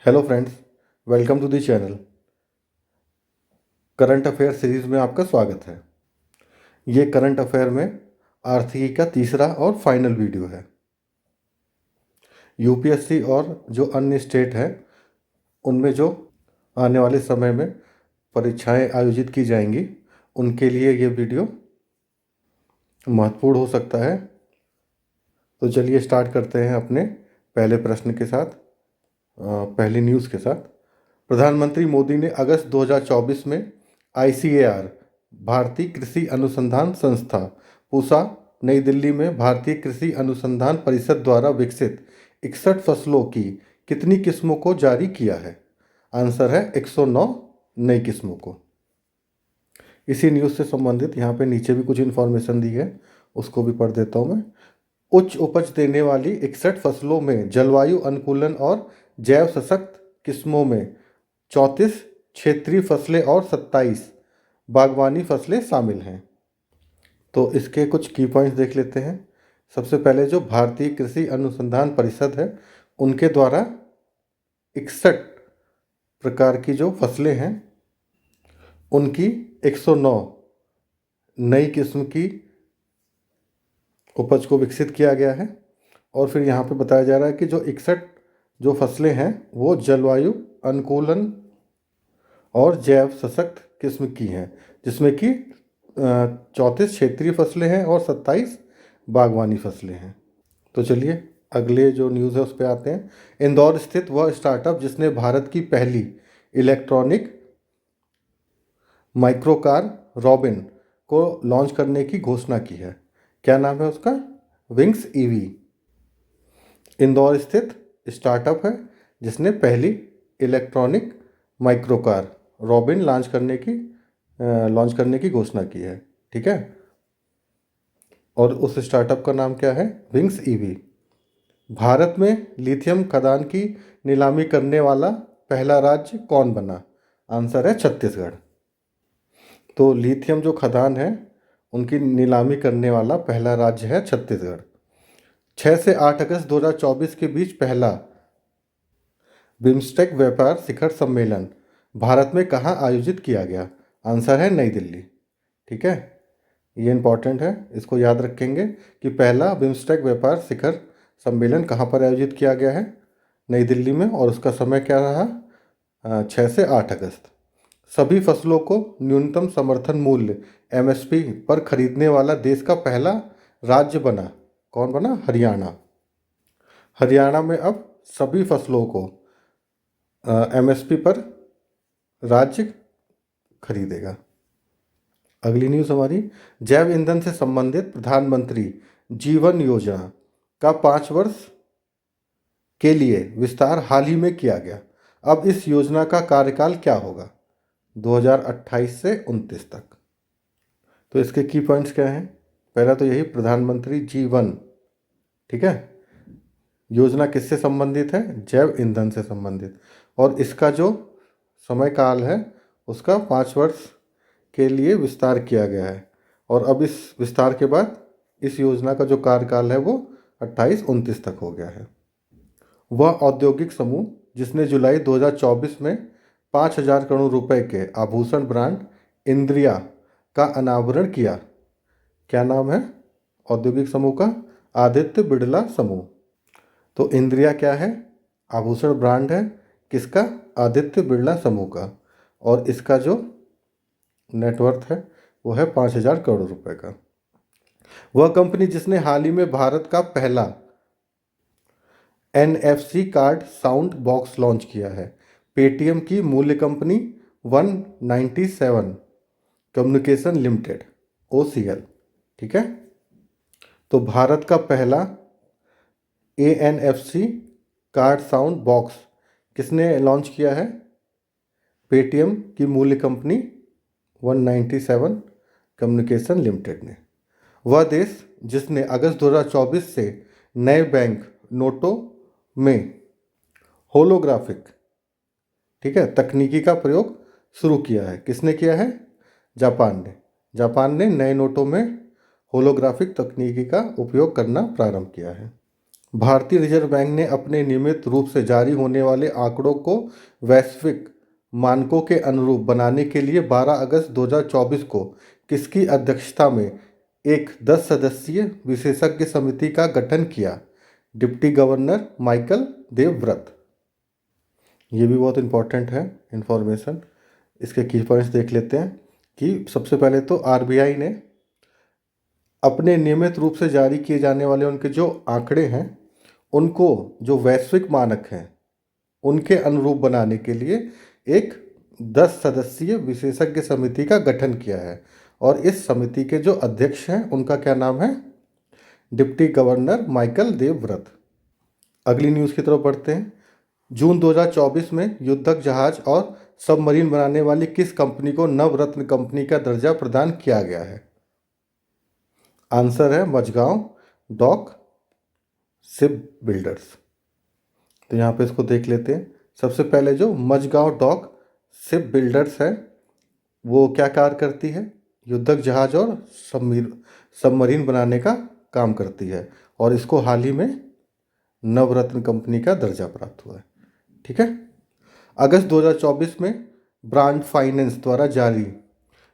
Hello friends, welcome to the channel. Current affair series में आपका स्वागत है। ये करंट अफेयर में आर्थिकी का तीसरा और फाइनल वीडियो है। यूपीएससी और जो अन्य स्टेट है उनमें जो आने वाले समय में परीक्षाएं आयोजित की जाएंगी उनके लिए ये वीडियो महत्वपूर्ण हो सकता है। तो चलिए स्टार्ट करते हैं अपने पहले प्रश्न के साथ, पहली न्यूज़ के साथ। प्रधानमंत्री मोदी ने अगस्त 2024 में आईसीएआर भारतीय कृषि अनुसंधान संस्था पूसा नई दिल्ली में भारतीय कृषि अनुसंधान परिषद द्वारा विकसित 61 फसलों की कितनी किस्मों को जारी किया है? आंसर है 109 नई किस्मों को। इसी न्यूज़ से संबंधित यहाँ पे नीचे भी कुछ इन्फॉर्मेशन दी है, उसको भी पढ़ देता हूँ मैं। उच्च उपज देने वाली 61 फसलों में जलवायु अनुकूलन और जैव सशक्त किस्मों में 34 क्षेत्रीय फसलें और 27 बागवानी फसलें शामिल हैं। तो इसके कुछ की पॉइंट्स देख लेते हैं। सबसे पहले जो भारतीय कृषि अनुसंधान परिषद है उनके द्वारा 61 प्रकार की जो फसलें हैं उनकी 109 नई किस्म की उपज को विकसित किया गया है। और फिर यहाँ पे बताया जा रहा है कि जो 61 जो फसलें हैं वो जलवायु अनुकूलन और जैव सशक्त किस्म की हैं, जिसमें कि 34 क्षेत्रीय फसलें हैं और 27 बागवानी फसलें हैं। तो चलिए अगले जो न्यूज़ है उस पर आते हैं। इंदौर स्थित वह स्टार्टअप जिसने भारत की पहली इलेक्ट्रॉनिक माइक्रोकार रॉबिन को लॉन्च करने की घोषणा की है, क्या नाम है उसका? Wings EV. इंदौर स्थित स्टार्टअप है जिसने पहली इलेक्ट्रॉनिक माइक्रोकार रॉबिन लॉन्च करने की घोषणा की है। ठीक है, और उस स्टार्टअप का नाम क्या है? Wings EV. भारत में लिथियम खदान की नीलामी करने वाला पहला राज्य कौन बना? आंसर है छत्तीसगढ़। तो लिथियम जो खदान है उनकी नीलामी करने वाला पहला राज्य है छत्तीसगढ़। 6 से 8 अगस्त 2024 के बीच पहला बिम्स्टेक व्यापार शिखर सम्मेलन भारत में कहाँ आयोजित किया गया? आंसर है नई दिल्ली। ठीक है, ये इंपॉर्टेंट है, इसको याद रखेंगे कि पहला बिम्स्टेक व्यापार शिखर सम्मेलन कहाँ पर आयोजित किया गया है? नई दिल्ली में। और उसका समय क्या रहा? 6 से 8 अगस्त। सभी फसलों को न्यूनतम समर्थन मूल्य एमएसपी पर खरीदने वाला देश का पहला राज्य बना, कौन बना? हरियाणा। हरियाणा में अब सभी फसलों को एमएसपी पर राज्य खरीदेगा। अगली न्यूज़ हमारी, जैव ईंधन से संबंधित प्रधानमंत्री जीवन योजना का 5 वर्ष के लिए विस्तार हाल ही में किया गया। अब इस योजना का कार्यकाल क्या होगा? 2028 से 29 तक। तो इसके की पॉइंट्स क्या हैं? पहला तो यही प्रधानमंत्री जीवन, ठीक है, योजना किससे संबंधित है? जैव ईंधन से संबंधित। और इसका जो समय काल है उसका 5 वर्ष के लिए विस्तार किया गया है। और अब इस विस्तार के बाद इस योजना का जो कार्यकाल है वो 28-29 तक हो गया है। वह औद्योगिक समूह जिसने जुलाई 2024 में 5,000 करोड़ रुपए के आभूषण ब्रांड इंद्रिया का अनावरण किया, क्या नाम है औद्योगिक समूह का? आदित्य बिड़ला समूह। तो इंद्रिया क्या है? आभूषण ब्रांड है, किसका? आदित्य बिड़ला समूह का। और इसका जो नेटवर्थ है वो है 5,000 करोड़ रुपए का। वह कंपनी जिसने हाल ही में भारत का पहला NFC card sound box launch किया है, पेटीएम की मूल्य कंपनी 197 कम्युनिकेशन लिमिटेड OCL। ठीक है, तो भारत का पहला NFC कार्ड साउंड बॉक्स किसने लॉन्च किया है? पेटीएम की मूल्य कंपनी 197 कम्युनिकेशन लिमिटेड ने। वह देश जिसने अगस्त 2024 से नए बैंक नोटों में होलोग्राफिक, ठीक है, तकनीकी का प्रयोग शुरू किया है, किसने किया है? जापान ने। जापान ने नए नोटों में होलोग्राफिक तकनीकी का उपयोग करना प्रारंभ किया है। भारतीय रिजर्व बैंक ने अपने नियमित रूप से जारी होने वाले आंकड़ों को वैश्विक मानकों के अनुरूप बनाने के लिए 12 अगस्त 2024 को किसकी अध्यक्षता में एक 10 सदस्यीय विशेषज्ञ समिति का गठन किया? Deputy governor Michael Devvrat. ये भी बहुत इंपॉर्टेंट है इंफॉर्मेशन। इसके की पॉइंट्स देख लेते हैं कि सबसे पहले तो आरबीआई ने अपने नियमित रूप से जारी किए जाने वाले उनके जो आंकड़े हैं उनको जो वैश्विक मानक हैं उनके अनुरूप बनाने के लिए एक 10 सदस्यीय विशेषज्ञ समिति का गठन किया है। और इस समिति के जो अध्यक्ष हैं उनका क्या नाम है? Deputy governor Michael Devvrat. अगली न्यूज़ की तरफ बढ़ते हैं। जून 2024 में युद्धक जहाज और सबमरीन बनाने वाली किस कंपनी को नवरत्न कंपनी का दर्जा प्रदान किया गया है? आंसर है मझगांव डॉक शिप बिल्डर्स। तो यहाँ पे इसको देख लेते हैं। सबसे पहले जो मझगांव डॉक शिप बिल्डर्स है वो क्या कार्य करती है? युद्धक जहाज और सबमरीन बनाने का काम करती है और इसको हाल ही में नवरत्न कंपनी का दर्जा प्राप्त हुआ है। ठीक है। अगस्त 2024 में ब्रांड फाइनेंस द्वारा जारी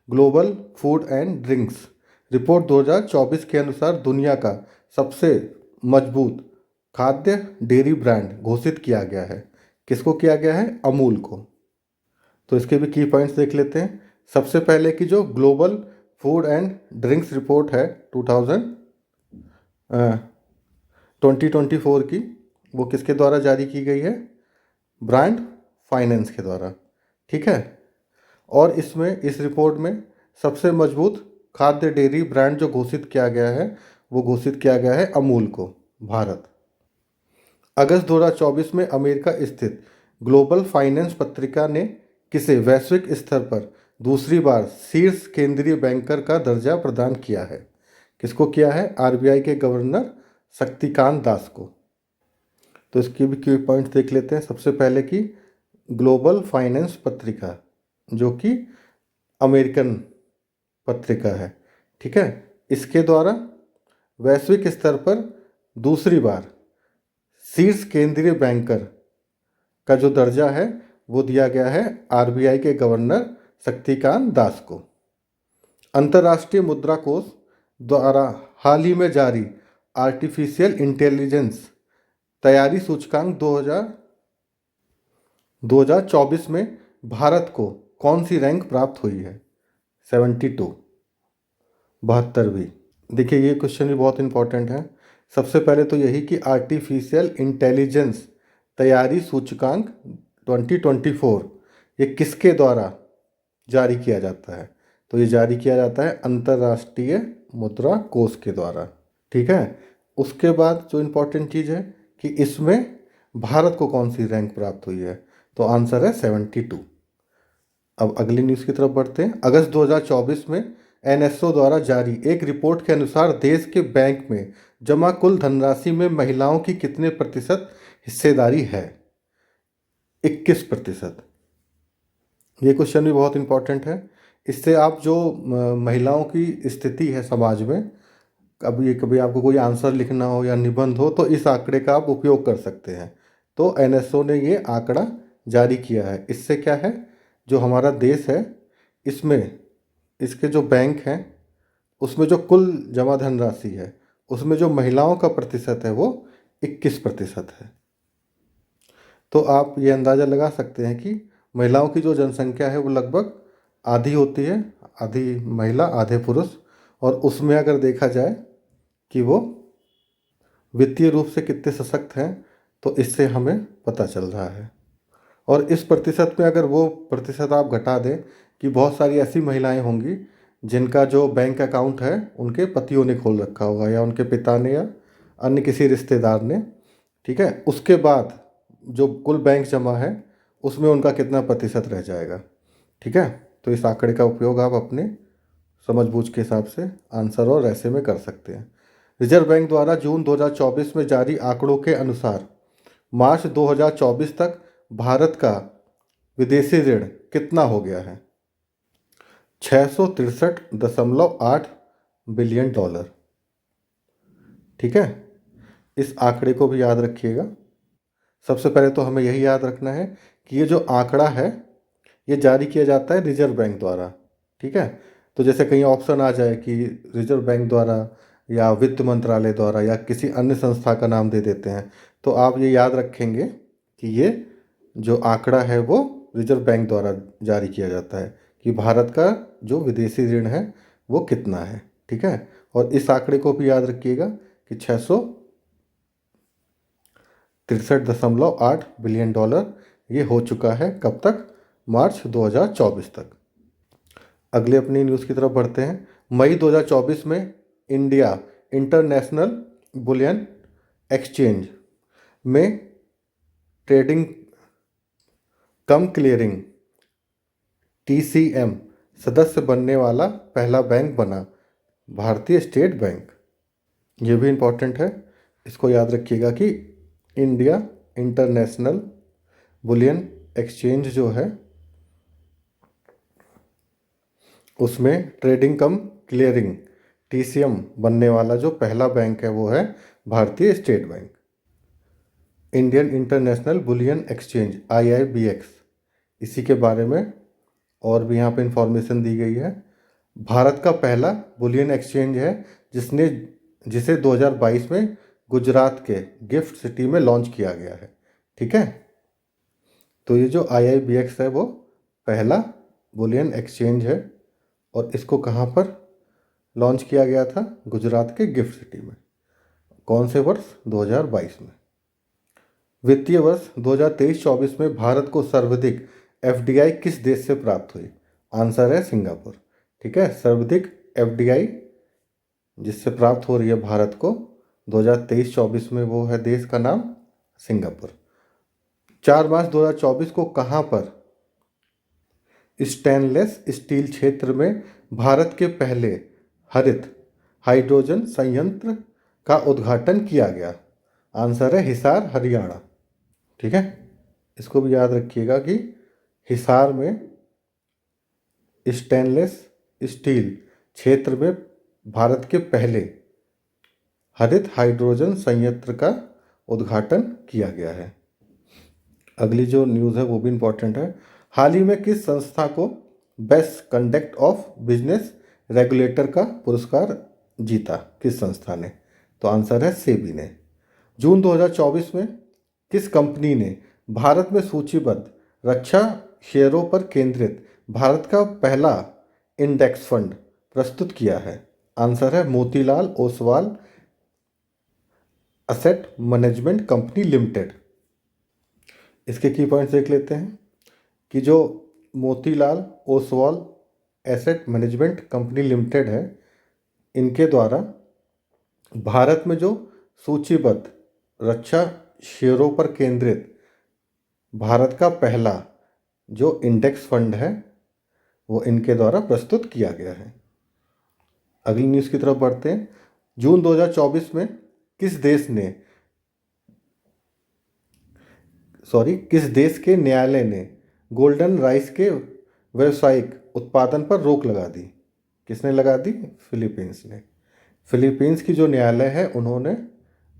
global food and drinks report 2024 के अनुसार दुनिया का सबसे मजबूत खाद्य डेयरी ब्रांड घोषित किया गया है। किसको किया गया है? अमूल को। तो इसके भी की पॉइंट्स देख लेते हैं। सबसे पहले की जो global food and drinks report है 2024 की, वो किसके द्वारा जारी की गई है? ब्रांड फाइनेंस के द्वारा। ठीक है। और इसमें इस रिपोर्ट में सबसे मजबूत खाद्य डेयरी ब्रांड जो घोषित किया गया है वो घोषित किया गया है अमूल को, भारत। अगस्त 2024 में अमेरिका स्थित ग्लोबल फाइनेंस पत्रिका ने किसे वैश्विक स्तर पर दूसरी बार शीर्ष केंद्रीय बैंकर का दर्जा प्रदान किया है? किसको किया है? आरबीआई के गवर्नर शक्तिकांत दास को। तो इसकी भी की पॉइंट्स देख लेते हैं। सबसे पहले की ग्लोबल फाइनेंस पत्रिका जो कि अमेरिकन पत्रिका है। ठीक है। इसके द्वारा वैश्विक स्तर पर दूसरी बार शीर्ष केंद्रीय बैंकर का जो दर्जा है वो दिया गया है आरबीआई के गवर्नर शक्तिकांत दास को। अंतर्राष्ट्रीय मुद्रा कोष द्वारा हाल ही में जारी आर्टिफिशियल इंटेलिजेंस तैयारी सूचकांक 2024 में भारत को कौन सी रैंक प्राप्त हुई है? 72, 72वीं। देखिए ये क्वेश्चन भी बहुत इंपॉर्टेंट है। सबसे पहले तो यही कि आर्टिफिशियल इंटेलिजेंस तैयारी सूचकांक 2024 ये किसके द्वारा जारी किया जाता है? तो ये जारी किया जाता है अंतर्राष्ट्रीय मुद्रा कोष के द्वारा। ठीक है। उसके बाद जो इम्पोर्टेंट चीज़ है कि इसमें भारत को कौन सी रैंक प्राप्त हुई है? तो आंसर है 72। अब अगली न्यूज़ की तरफ बढ़ते हैं। अगस्त 2024 में एनएसओ द्वारा जारी एक रिपोर्ट के अनुसार देश के बैंक में जमा कुल धनराशि में महिलाओं की कितने प्रतिशत हिस्सेदारी है? 21%। ये क्वेश्चन भी बहुत इंपॉर्टेंट है। इससे आप जो महिलाओं की स्थिति है समाज में, कभी आपको कोई आंसर लिखना हो या निबंध हो तो इस आंकड़े का आप उपयोग कर सकते हैं। तो एनएसओ ने ये आंकड़ा जारी किया है। इससे क्या है, जो हमारा देश है इसमें इसके जो बैंक हैं उसमें जो कुल जमा धनराशि है उसमें जो महिलाओं का प्रतिशत है वो 21% है। तो आप ये अंदाज़ा लगा सकते हैं कि महिलाओं की जो जनसंख्या है वो लगभग आधी होती है, आधी महिला आधे पुरुष। और उसमें अगर देखा जाए कि वो वित्तीय रूप से कितने सशक्त हैं तो इससे हमें पता चल रहा है। और इस प्रतिशत में अगर वो प्रतिशत आप घटा दें कि बहुत सारी ऐसी महिलाएं होंगी जिनका जो बैंक अकाउंट है उनके पतियों ने खोल रखा होगा या उनके पिता ने या अन्य किसी रिश्तेदार ने। ठीक है। उसके बाद जो कुल बैंक जमा है उसमें उनका कितना प्रतिशत रह जाएगा। ठीक है। तो इस आंकड़े का उपयोग आप अपने समझबूझ के हिसाब से आंसर और ऐसे में कर सकते हैं। रिजर्व बैंक द्वारा जून 2024 में जारी आंकड़ों के अनुसार मार्च 2024 तक भारत का विदेशी ऋण कितना हो गया है? 663.8 बिलियन डॉलर। ठीक है। इस आंकड़े को भी याद रखिएगा। सबसे पहले तो हमें यही याद रखना है कि ये जो आंकड़ा है ये जारी किया जाता है रिजर्व बैंक द्वारा, ठीक है। तो जैसे कहीं ऑप्शन आ जाए कि रिजर्व बैंक द्वारा या वित्त मंत्रालय द्वारा या किसी अन्य संस्था का नाम दे देते हैं, तो आप ये याद रखेंगे कि ये जो आंकड़ा है वो रिजर्व बैंक द्वारा जारी किया जाता है कि भारत का जो विदेशी ऋण है वो कितना है, ठीक है। और इस आंकड़े को भी याद रखिएगा कि 663.8 बिलियन डॉलर ये हो चुका है। कब तक? मार्च 2024 तक। अगले अपनी न्यूज़ की तरफ बढ़ते हैं। मई 2024 में इंडिया इंटरनेशनल बुलियन एक्सचेंज में ट्रेडिंग कम क्लियरिंग TCM सदस्य बनने वाला पहला बैंक बना, भारतीय स्टेट बैंक। ये भी इम्पोर्टेंट है, इसको याद रखिएगा कि इंडिया इंटरनेशनल बुलियन एक्सचेंज जो है उसमें ट्रेडिंग कम क्लियरिंग TCM बनने वाला जो पहला बैंक है वो है भारतीय state bank. Indian international bullion exchange IIBX, इसी के बारे में और भी यहाँ पे इंफॉर्मेशन दी गई है। भारत का पहला बुलियन एक्सचेंज है जिसे 2022 में गुजरात के गिफ्ट सिटी में लॉन्च किया गया है, ठीक है। तो ये जो IIBX है वो पहला बुलियन एक्सचेंज है और इसको कहाँ पर लॉन्च किया गया था? गुजरात के गिफ्ट सिटी में। कौन से वर्ष? 2022 में। वित्तीय वर्ष 2023-24 में भारत को सर्वाधिक FDI किस देश से प्राप्त हुई? आंसर है सिंगापुर, ठीक है। सर्वाधिक FDI जिससे प्राप्त हो रही है भारत को 2023-24 में वो है देश का नाम सिंगापुर। 4 मार्च 2024 को कहाँ पर स्टेनलेस स्टील क्षेत्र में भारत के पहले हरित हाइड्रोजन संयंत्र का उद्घाटन किया गया? आंसर है हिसार, हरियाणा, ठीक है। इसको भी याद रखिएगा कि हिसार में स्टेनलेस स्टील क्षेत्र में भारत के पहले हरित हाइड्रोजन संयंत्र का उद्घाटन किया गया है। अगली जो न्यूज़ है वो भी इम्पोर्टेंट है। हाल ही में किस संस्था को best conduct of business regulator का पुरस्कार जीता? किस संस्था ने? तो आंसर है सेबी ने। जून 2024 में किस कंपनी ने भारत में सूचीबद्ध रक्षा शेयरों पर केंद्रित भारत का पहला इंडेक्स फंड प्रस्तुत किया है? आंसर है Motilal Oswal asset management company limited. इसके की पॉइंट्स देख लेते हैं कि जो Motilal Oswal asset management company limited है, इनके द्वारा भारत में जो सूचीबद्ध रक्षा शेयरों पर केंद्रित भारत का पहला जो इंडेक्स फंड है वो इनके द्वारा प्रस्तुत किया गया है। अगली न्यूज़ की तरफ बढ़ते हैं। जून 2024 में किस देश के न्यायालय ने गोल्डन राइस के व्यावसायिक उत्पादन पर रोक लगा दी? किसने लगा दी? फिलीपींस ने। फिलीपींस की जो न्यायालय है उन्होंने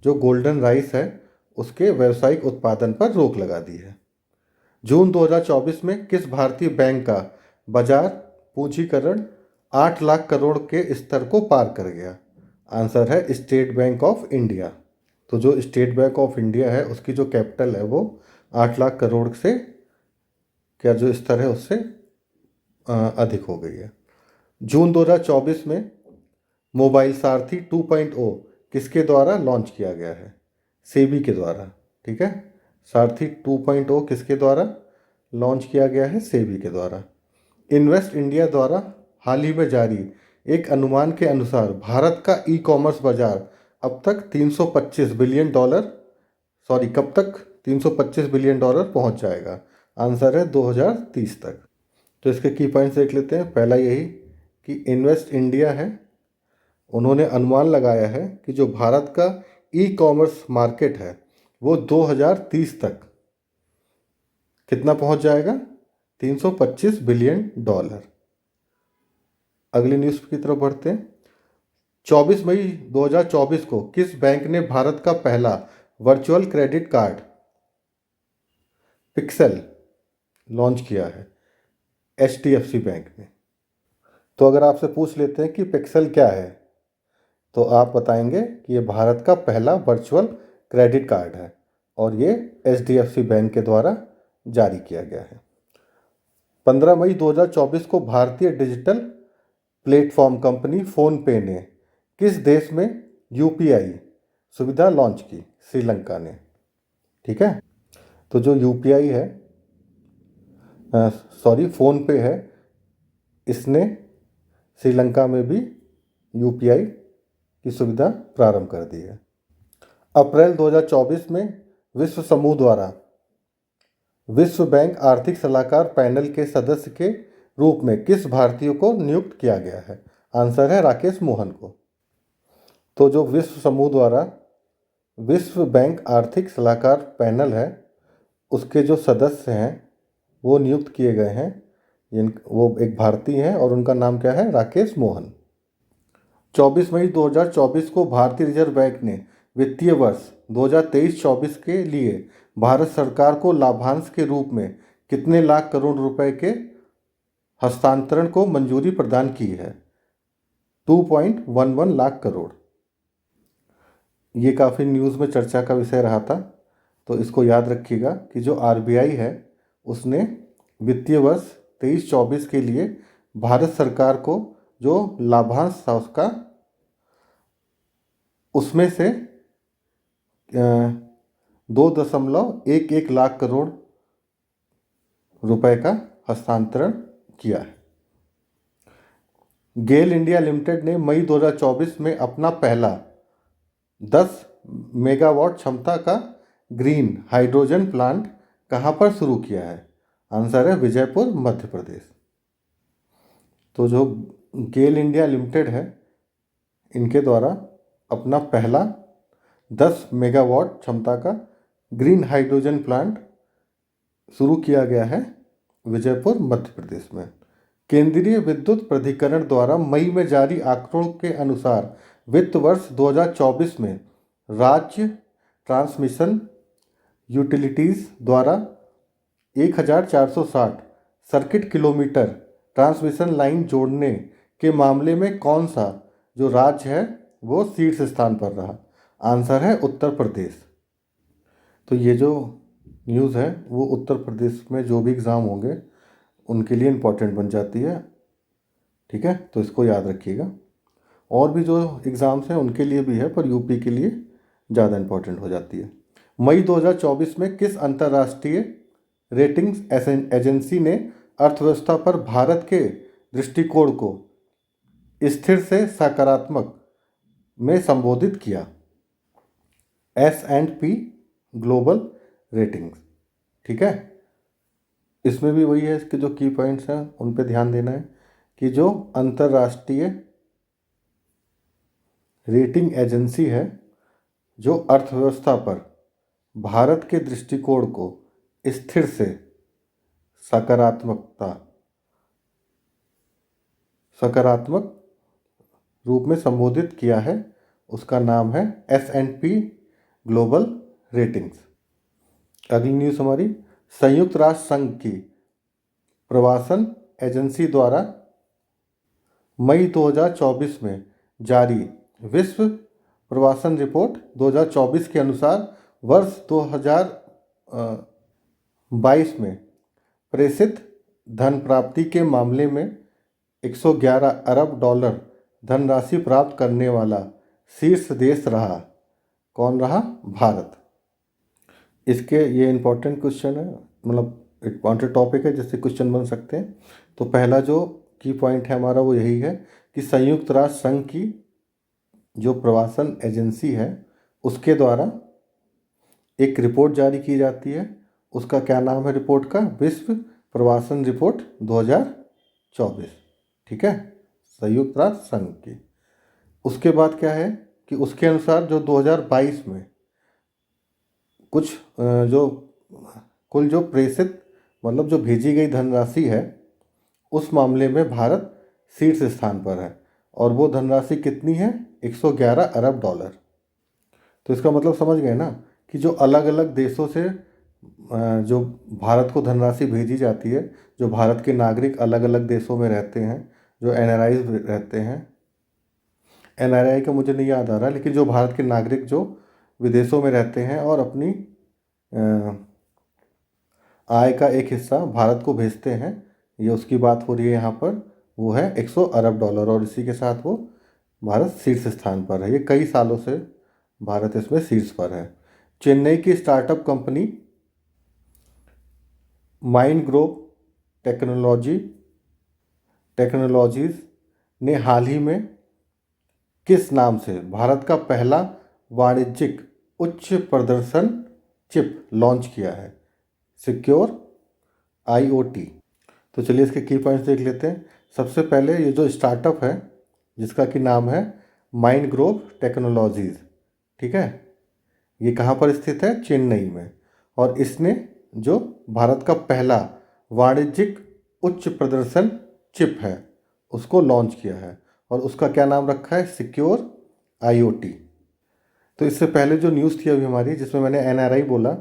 जो गोल्डन राइस है उसके व्यावसायिक उत्पादन पर रोक लगा दी है। जून 2024 में किस भारतीय बैंक का बाजार पूंजीकरण 8 लाख करोड़ के स्तर को पार कर गया? आंसर है स्टेट बैंक ऑफ इंडिया। तो जो स्टेट बैंक ऑफ इंडिया है उसकी जो कैपिटल है वो 8 लाख करोड़ से क्या जो स्तर है उससे अधिक हो गई है। जून 2024 में मोबाइल सारथी 2.0 किसके द्वारा लॉन्च किया गया है? सेबी के द्वारा, ठीक है। सारथी 2.0 किसके द्वारा लॉन्च किया गया है? सेबी के द्वारा। इन्वेस्ट इंडिया द्वारा हाल ही में जारी एक अनुमान के अनुसार भारत का ई-कॉमर्स बाजार अब तक 325 बिलियन डॉलर कब तक 325 बिलियन डॉलर पहुंच जाएगा? आंसर है 2030 तक। तो इसके की पॉइंट्स देख लेते हैं। पहला यही कि इन्वेस्ट इंडिया है, उन्होंने अनुमान लगाया है कि जो भारत का ई-कॉमर्स मार्केट है वो 2030 तक कितना पहुंच जाएगा? 325 बिलियन डॉलर। अगली न्यूज़ की तरफ बढ़ते हैं। 24 मई 2024 को किस बैंक ने भारत का पहला virtual credit card pixel launch किया है? HDFC बैंक ने। तो अगर आपसे पूछ लेते हैं कि पिक्सेल क्या है, तो आप बताएंगे कि ये भारत का पहला वर्चुअल क्रेडिट कार्ड है और ये HDFC बैंक के द्वारा जारी किया गया है। 15 मई 2024 को भारतीय डिजिटल प्लेटफॉर्म कंपनी फ़ोनपे ने किस देश में UPI सुविधा लॉन्च की? श्रीलंका ने। ठीक है, तो जो UPI है, फ़ोनपे है, इसने श्रीलंका में भी UPI की सुविधा प्रारंभ कर दी है। अप्रैल 2024 में विश्व समूह द्वारा विश्व बैंक आर्थिक सलाहकार पैनल के सदस्य के रूप में किस भारतीय को नियुक्त किया गया है? आंसर है राकेश मोहन को। तो जो विश्व समूह द्वारा विश्व बैंक आर्थिक सलाहकार पैनल है, उसके जो सदस्य हैं वो नियुक्त किए गए हैं, वो एक भारतीय हैं और उनका नाम क्या है? राकेश मोहन। 24 मई 2024 को भारतीय रिजर्व बैंक ने वित्तीय वर्ष 2023-24 के लिए भारत सरकार को लाभांश के रूप में कितने लाख करोड़ रुपए के हस्तांतरण को मंजूरी प्रदान की है? 2.11 लाख करोड़। ये काफ़ी न्यूज़ में चर्चा का विषय रहा था, तो इसको याद रखिएगा कि जो RBI है उसने वित्तीय वर्ष 23-24 के लिए भारत सरकार को जो लाभांश था उसमें से 2.11 लाख करोड़ रुपए का हस्तांतरण किया है। गेल इंडिया लिमिटेड ने मई 2024 में अपना पहला 10 मेगावाट क्षमता का ग्रीन हाइड्रोजन प्लांट कहाँ पर शुरू किया है? आंसर है विजयपुर, मध्य प्रदेश। तो जो गेल इंडिया लिमिटेड है, इनके द्वारा अपना पहला 10 मेगावाट क्षमता का ग्रीन हाइड्रोजन प्लांट शुरू किया गया है विजयपुर, मध्य प्रदेश में। केंद्रीय विद्युत प्राधिकरण द्वारा मई में जारी आंकड़ों के अनुसार वित्त वर्ष 2024 में राज्य ट्रांसमिशन यूटिलिटीज़ द्वारा 1460 सर्किट किलोमीटर ट्रांसमिशन लाइन जोड़ने के मामले में कौन सा जो राज्य है वो शीर्ष स्थान पर रहा? आंसर है उत्तर प्रदेश। तो ये जो न्यूज़ है वो उत्तर प्रदेश में जो भी एग्ज़ाम होंगे उनके लिए इम्पोर्टेंट बन जाती है। ठीक है, तो इसको याद रखिएगा। और भी जो एग्ज़ाम्स हैं उनके लिए भी है, पर यूपी के लिए ज़्यादा इम्पोर्टेंट हो जाती है। मई 2024 में किस अंतर्राष्ट्रीय रेटिंग्स एजेंसी ने अर्थव्यवस्था पर भारत के दृष्टिकोण को स्थिर से सकारात्मक में संबोधित किया? S&P global ratings. ठीक है, इसमें भी वही है, इसके जो की पॉइंट्स हैं उन पे ध्यान देना है कि जो अंतर्राष्ट्रीय रेटिंग एजेंसी है जो अर्थव्यवस्था पर भारत के दृष्टिकोण को स्थिर से सकारात्मक रूप में संबोधित किया है, उसका नाम है S&P ग्लोबल रेटिंग्स। अगली न्यूज़ हमारी, संयुक्त राष्ट्र संघ की प्रवासन एजेंसी द्वारा मई 2024 में जारी विश्व प्रवासन रिपोर्ट 2024 के अनुसार वर्ष 2022 में प्रेषित धन प्राप्ति के मामले में 111 अरब डॉलर धनराशि प्राप्त करने वाला शीर्ष देश रहा। कौन रहा? भारत। इसके ये इम्पोर्टेंट क्वेश्चन है, मतलब इम्पॉर्टेंट टॉपिक है जिससे क्वेश्चन बन सकते हैं। तो पहला जो की पॉइंट है हमारा वो यही है कि संयुक्त राष्ट्र संघ की जो प्रवासन एजेंसी है उसके द्वारा एक रिपोर्ट जारी की जाती है। उसका क्या नाम है रिपोर्ट का? विश्व प्रवासन रिपोर्ट 2024। ठीक है, संयुक्त राष्ट्र संघ की। उसके बाद क्या है कि उसके अनुसार जो 2022 में कुछ कुल जो प्रेषित मतलब जो भेजी गई धनराशि है उस मामले में भारत शीर्ष स्थान पर है। और वो धनराशि कितनी है? 111 अरब डॉलर। तो इसका मतलब समझ गए ना कि जो अलग अलग देशों से जो भारत को धनराशि भेजी जाती है, जो भारत के नागरिक अलग अलग देशों में रहते हैं, जो एनआरआई रहते हैं, एनआरआई का मुझे नहीं याद आ रहा, लेकिन जो भारत के नागरिक जो विदेशों में रहते हैं और अपनी आय का एक हिस्सा भारत को भेजते हैं, ये उसकी बात हो रही है यहाँ पर। वो है 100 अरब डॉलर और इसी के साथ वो भारत शीर्ष स्थान पर है। ये कई सालों से भारत इसमें शीर्ष पर है। चेन्नई की स्टार्टअप कंपनी माइंडग्रोव टेक्नोलॉजीज ने हाल ही में किस नाम से भारत का पहला वाणिज्यिक उच्च प्रदर्शन चिप लॉन्च किया है? Secure IoT। तो चलिए इसके की पॉइंट्स देख लेते हैं। सबसे पहले ये जो स्टार्टअप है जिसका कि नाम है माइंडग्रोव टेक्नोलॉजीज, ठीक है, ये कहाँ पर स्थित है? चेन्नई में। और इसने जो भारत का पहला वाणिज्यिक उच्च प्रदर्शन चिप है उसको लॉन्च किया है और उसका क्या नाम रखा है? Secure IoT। तो इससे पहले जो न्यूज़ थी अभी हमारी, जिसमें मैंने NRI बोला,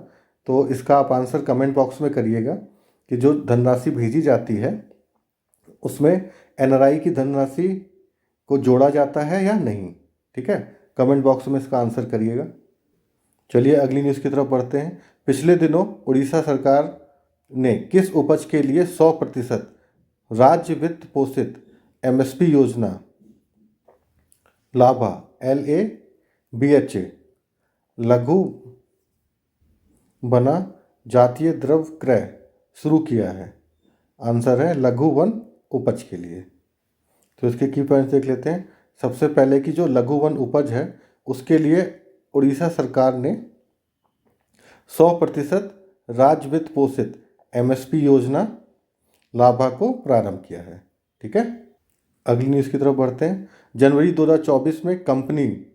तो इसका आप आंसर कमेंट बॉक्स में करिएगा कि जो धनराशि भेजी जाती है उसमें NRI की धनराशि को जोड़ा जाता है या नहीं, ठीक है? कमेंट बॉक्स में इसका आंसर करिएगा। चलिए अगली न्यूज़ की तरफ बढ़ते हैं। पिछले दिनों उड़ीसा सरकार ने किस उपज के लिए 100% राज्य वित्त पोषित MSP योजना लाभा LABHA लघु बना जातीय द्रव्य क्रय शुरू किया है? आंसर है लघु वन उपज के लिए। तो इसके की पॉइंट्स देख लेते हैं। सबसे पहले कि जो लघु वन उपज है उसके लिए उड़ीसा सरकार ने 100% राज्य वित्त पोषित MSP योजना लाभा को प्रारंभ किया है, ठीक है। अगली न्यूज़ की तरफ बढ़ते हैं। जनवरी 2024 में कंपनी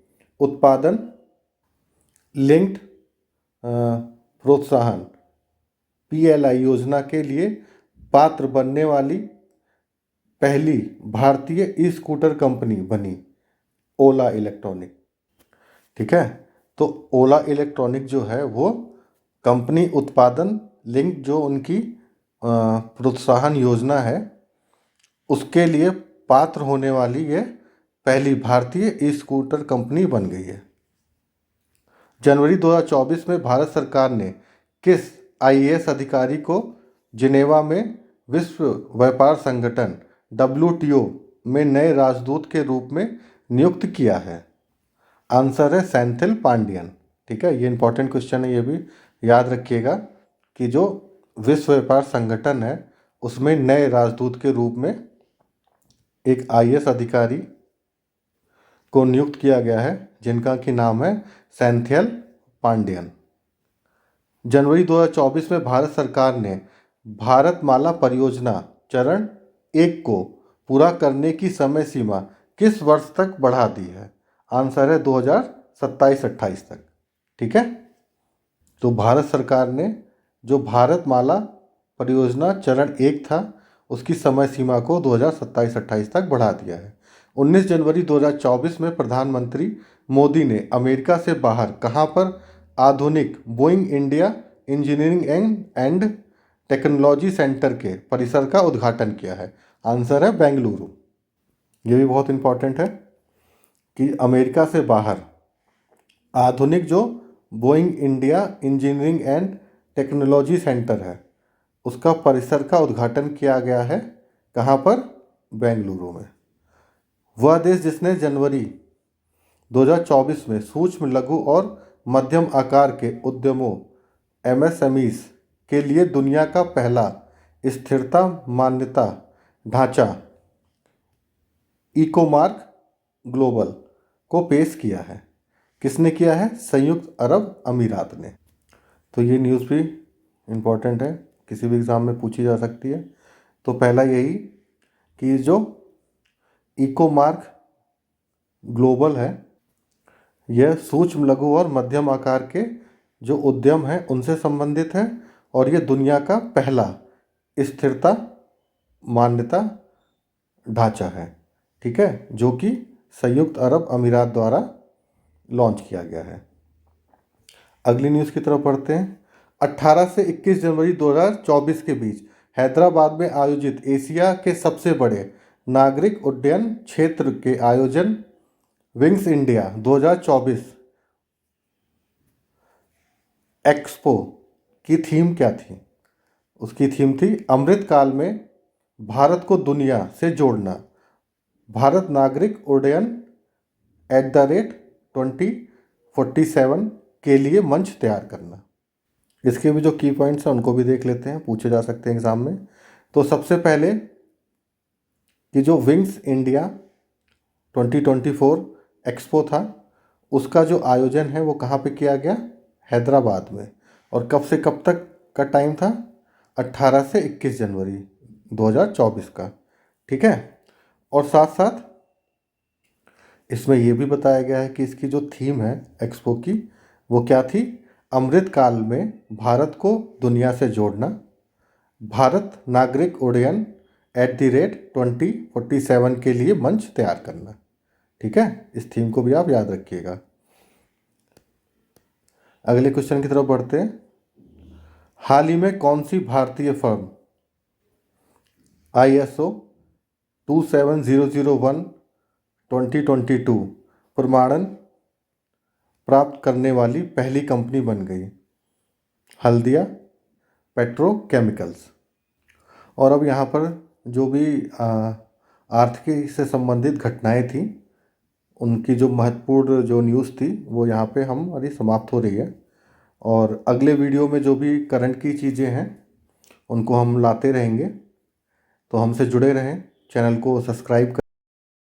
उत्पादन लिंक्ड प्रोत्साहन PLI योजना के लिए पात्र बनने वाली पहली भारतीय ई-स्कूटर कंपनी बनी ओला इलेक्ट्रॉनिक, ठीक है। तो ओला इलेक्ट्रॉनिक जो है वो कंपनी उत्पादन लिंक जो उनकी प्रोत्साहन योजना है उसके लिए पात्र होने वाली ये पहली भारतीय ई-स्कूटर कंपनी बन गई है। जनवरी 2024 में भारत सरकार ने किस IAS अधिकारी को जिनेवा में विश्व व्यापार संगठन WTO में नए राजदूत के रूप में नियुक्त किया है? आंसर है सेंथिल पांडियन, ठीक है। ये इंपॉर्टेंट क्वेश्चन है, ये भी याद रखिएगा कि जो विश्व व्यापार संगठन है उसमें नए राजदूत के रूप में एक IAS अधिकारी को नियुक्त किया गया है जिनका कि नाम है सेंथिल पांडियन। जनवरी 2024 में भारत सरकार ने भारतमाला परियोजना चरण 1 को पूरा करने की समय सीमा किस वर्ष तक बढ़ा दी है? आंसर है 2027-28 तक, ठीक है। तो भारत सरकार ने जो भारतमाला परियोजना चरण 1 था उसकी समय सीमा को 2027-28 तक बढ़ा दिया है। 19 जनवरी 2024 में प्रधानमंत्री मोदी ने अमेरिका से बाहर कहाँ पर आधुनिक Boeing India engineering and technology centre के परिसर का उद्घाटन किया है? आंसर है बेंगलुरु। ये भी बहुत इंपॉर्टेंट है कि अमेरिका से बाहर आधुनिक जो Boeing India engineering and technology centre है उसका परिसर का उद्घाटन किया गया है कहाँ पर? बेंगलुरु में। वह देश जिसने जनवरी 2024 में सूक्ष्म लघु और मध्यम आकार के उद्यमों MSMEs के लिए दुनिया का पहला स्थिरता मान्यता ढांचा इकोमार्क ग्लोबल को पेश किया है? किसने किया है? संयुक्त अरब अमीरात ने। तो ये न्यूज़ भी इम्पोर्टेंट है, किसी भी एग्ज़ाम में पूछी जा सकती है। तो पहला यही कि जो इकोमार्क ग्लोबल है यह सूक्ष्म लघु और मध्यम आकार के जो उद्यम हैं उनसे संबंधित है और ये दुनिया का पहला स्थिरता मान्यता ढांचा है, ठीक है, जो कि संयुक्त अरब अमीरात द्वारा लॉन्च किया गया है। अगली न्यूज़ की तरफ पढ़ते हैं। 18 से 21 जनवरी 2024 के बीच हैदराबाद में आयोजित एशिया के सबसे बड़े नागरिक उड्डयन क्षेत्र के आयोजन विंग्स इंडिया 2024 एक्सपो की थीम क्या थी? उसकी थीम थी अमृतकाल में भारत को दुनिया से जोड़ना, भारत नागरिक उड्डयन @2047 के लिए मंच तैयार करना। इसके भी जो की पॉइंट्स हैं उनको भी देख लेते हैं, पूछे जा सकते हैं एग्जाम में। तो सबसे पहले कि जो विंग्स इंडिया 2024 एक्सपो था उसका जो आयोजन है वो कहाँ पे किया गया? हैदराबाद में। और कब से कब तक का टाइम था? 18 से 21 जनवरी 2024 का। ठीक है। और साथ साथ इसमें ये भी बताया गया है कि इसकी जो थीम है एक्सपो की वो क्या थी? अमृतकाल में भारत को दुनिया से जोड़ना, भारत नागरिक उड्डयन @2047 के लिए मंच तैयार करना। ठीक है, इस थीम को भी आप याद रखिएगा। अगले क्वेश्चन की तरफ बढ़ते हैं। हाल ही में कौन सी भारतीय फर्म ISO 27001 2022 प्रमाणन प्राप्त करने वाली पहली कंपनी बन गई? हल्दिया पेट्रोकेमिकल्स। और अब यहाँ पर जो भी आर्थिक से संबंधित घटनाएं थी उनकी जो महत्वपूर्ण जो न्यूज़ थी वो यहाँ पे हमारी समाप्त हो रही है। और अगले वीडियो में जो भी करंट की चीज़ें हैं उनको हम लाते रहेंगे। तो हमसे जुड़े रहें, चैनल को सब्सक्राइब